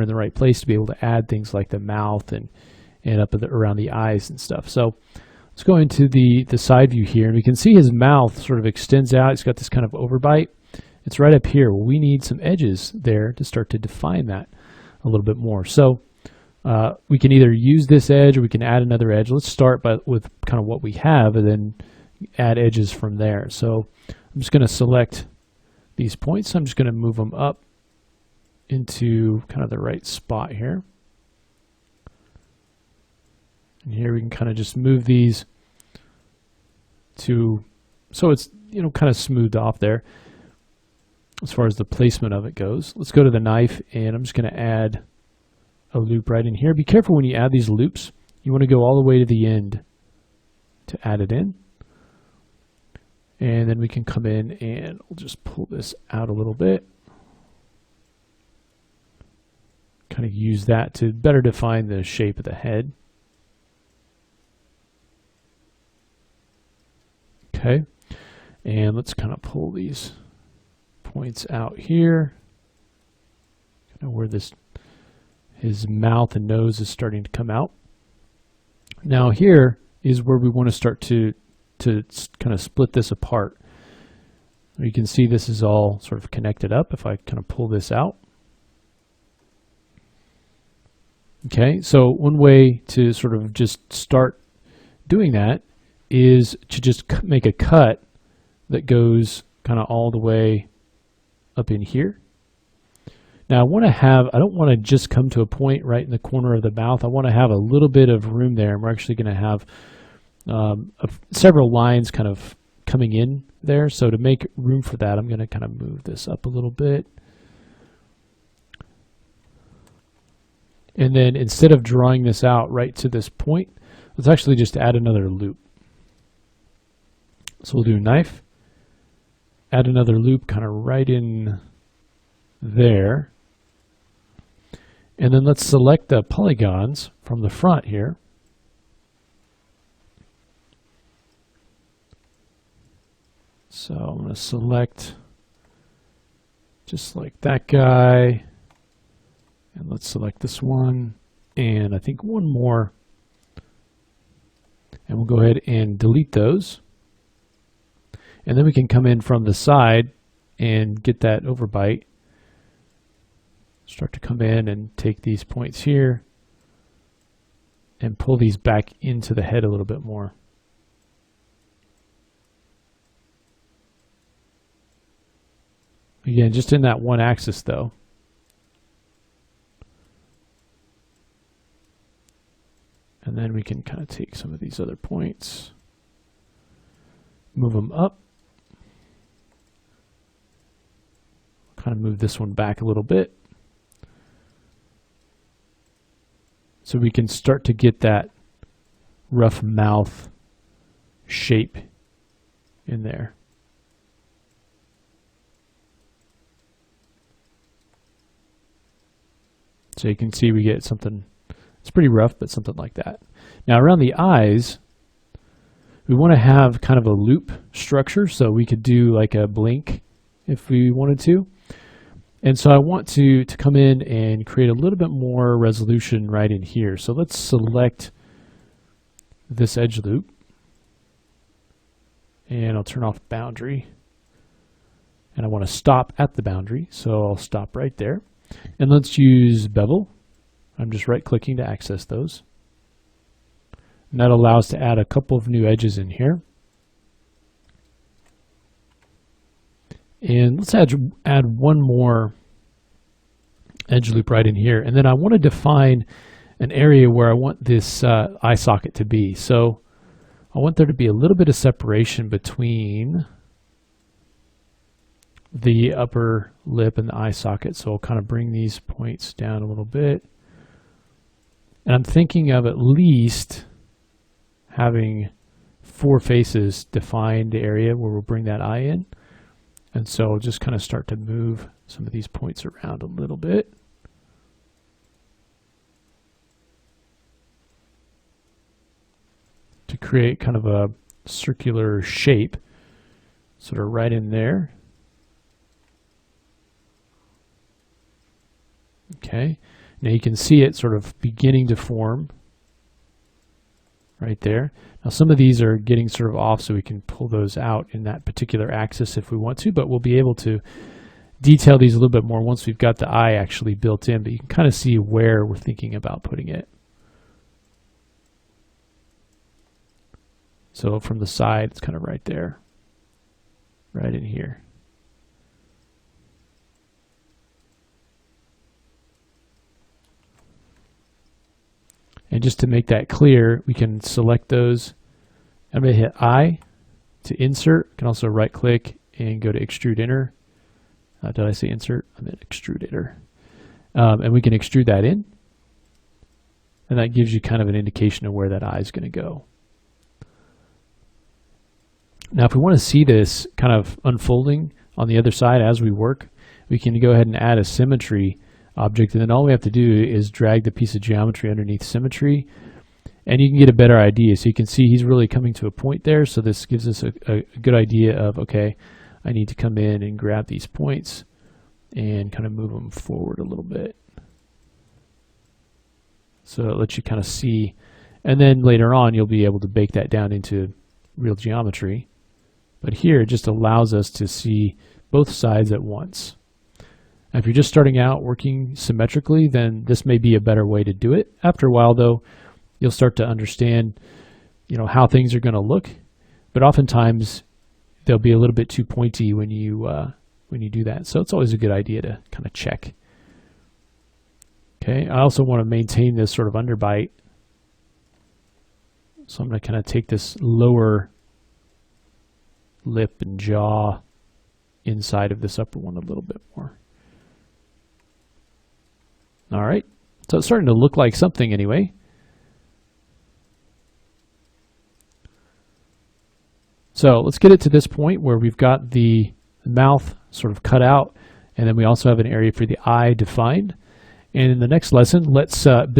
in the right place to be able to add things like the mouth and up around the eyes and stuff. So let's go into the side view here, and we can see his mouth sort of extends out. He's got this kind of overbite. It's right up here. Well, we need some edges there to start to define that a little bit more. So we can either use this edge or we can add another edge. Let's start with kind of what we have and then add edges from there. So I'm just going to select these points. I'm just going to move them up into kind of the right spot here. And here we can kind of just move these to, so it's, you know, kind of smoothed off there as far as the placement of it goes. Let's go to the knife, and I'm just going to add a loop right in here. Be careful when you add these loops. You want to go all the way to the end to add it in. And then we can come in and we'll just pull this out a little bit. Kind of use that to better define the shape of the head. Okay, and let's kind of pull these points out here. Kind of where his mouth and nose is starting to come out. Now here is where we want to start to kind of split this apart. You can see this is all sort of connected up if I kind of pull this out. Okay, so one way to sort of just start doing that is to just make a cut that goes kind of all the way up in here. Now I don't want to just come to a point right in the corner of the mouth. I want to have a little bit of room there, and we're actually going to have several lines kind of coming in there. So to make room for that, I'm going to kind of move this up a little bit. And then instead of drawing this out right to this point, let's actually just add another loop. So we'll do knife, add another loop kind of right in there. And then let's select the polygons from the front here. So I'm going to select just like that guy. And let's select this one, and I think one more. And we'll go ahead and delete those. And then we can come in from the side and get that overbite. Start to come in and take these points here and pull these back into the head a little bit more. Again, just in that one axis though. And then we can kind of take some of these other points, move them up, kind of move this one back a little bit. So we can start to get that rough mouth shape in there. So you can see we get something. It's pretty rough, but something like that. Now around the eyes, we want to have kind of a loop structure, so we could do like a blink if we wanted to. And so I want to come in and create a little bit more resolution right in here. So let's select this edge loop, and I'll turn off boundary. And I want to stop at the boundary, so I'll stop right there. And let's use bevel. I'm just right-clicking to access those. And that allows to add a couple of new edges in here. And let's add one more edge loop right in here. And then I want to define an area where I want this eye socket to be. So I want there to be a little bit of separation between the upper lip and the eye socket. So I'll kind of bring these points down a little bit. And I'm thinking of at least having 4 faces define the area where we'll bring that eye in. And so I'll just kind of start to move some of these points around a little bit. To create kind of a circular shape, sort of right in there. Okay, Now you can see it sort of beginning to form right there. Now some of these are getting sort of off, so we can pull those out in that particular axis if we want to, but we'll be able to detail these a little bit more once we've got the eye actually built in, but you can kind of see where we're thinking about putting it. So from the side, it's kind of right there, right in here. And just to make that clear, we can select those. I'm going to hit I to insert. You can also right click and go to extrude inner. Did I say insert? I meant extrude inner. And we can extrude that in. And that gives you kind of an indication of where that eye is going to go. Now, if we want to see this kind of unfolding on the other side as we work, we can go ahead and add a symmetry object, and then all we have to do is drag the piece of geometry underneath symmetry, and you can get a better idea. So you can see he's really coming to a point there, so this gives us a good idea of, okay, I need to come in and grab these points and kind of move them forward a little bit. So it lets you kind of see, and then later on you'll be able to bake that down into real geometry. But here it just allows us to see both sides at once. Now, if you're just starting out working symmetrically, then this may be a better way to do it. After a while, though, you'll start to understand, how things are going to look. But oftentimes, they'll be a little bit too pointy when you do that. So it's always a good idea to kind of check. Okay. I also want to maintain this sort of underbite. So I'm going to kind of take this lower lip and jaw inside of this upper one a little bit more. All right, so it's starting to look like something anyway. So let's get it to this point where we've got the mouth sort of cut out, and then we also have an area for the eye defined. And in the next lesson, let's build